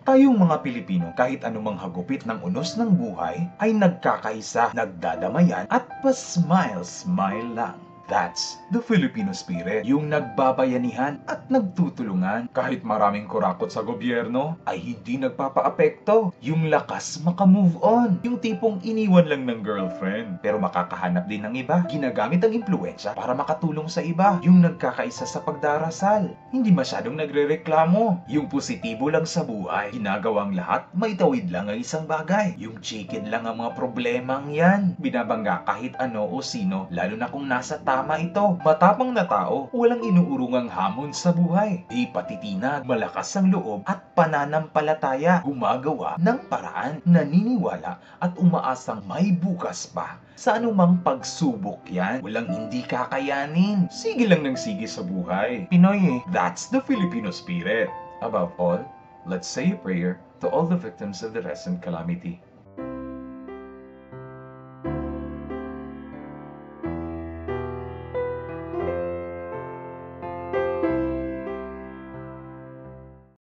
Tayong mga Pilipino, kahit anumang hagupit ng unos ng buhay, ay nagkakaisa, nagdadamayan at pa-smile-smile lang. That's the Filipino spirit. Yung nagbabayanihan at nagtutulungan. Kahit maraming kurakot sa gobyerno, ay hindi nagpapaapekto. Yung lakas makamove on. Yung tipong iniwan lang ng girlfriend, pero makakahanap din ng iba. Ginagamit ang impluensya para makatulong sa iba. Yung nagkakaisa sa pagdarasal. Hindi masyadong nagrereklamo. Yung positibo lang sa buhay. Ginagawang lahat, maitawid lang ang isang bagay. Yung chicken lang ang mga problemang yan. Binabangga kahit ano o sino, lalo na kung nasa tama ito. Matapang na tao, walang inuurungang hamon sa buhay. Di patitinag, malakas ang loob at pananampalataya. Gumagawa ng paraan, naniniwala at umaasang may bukas pa. Sa anumang pagsubok yan, walang hindi kakayanin. Sige lang ng sige sa buhay. Pinoy that's the Filipino spirit. Above all, let's say a prayer to all the victims of the recent calamity.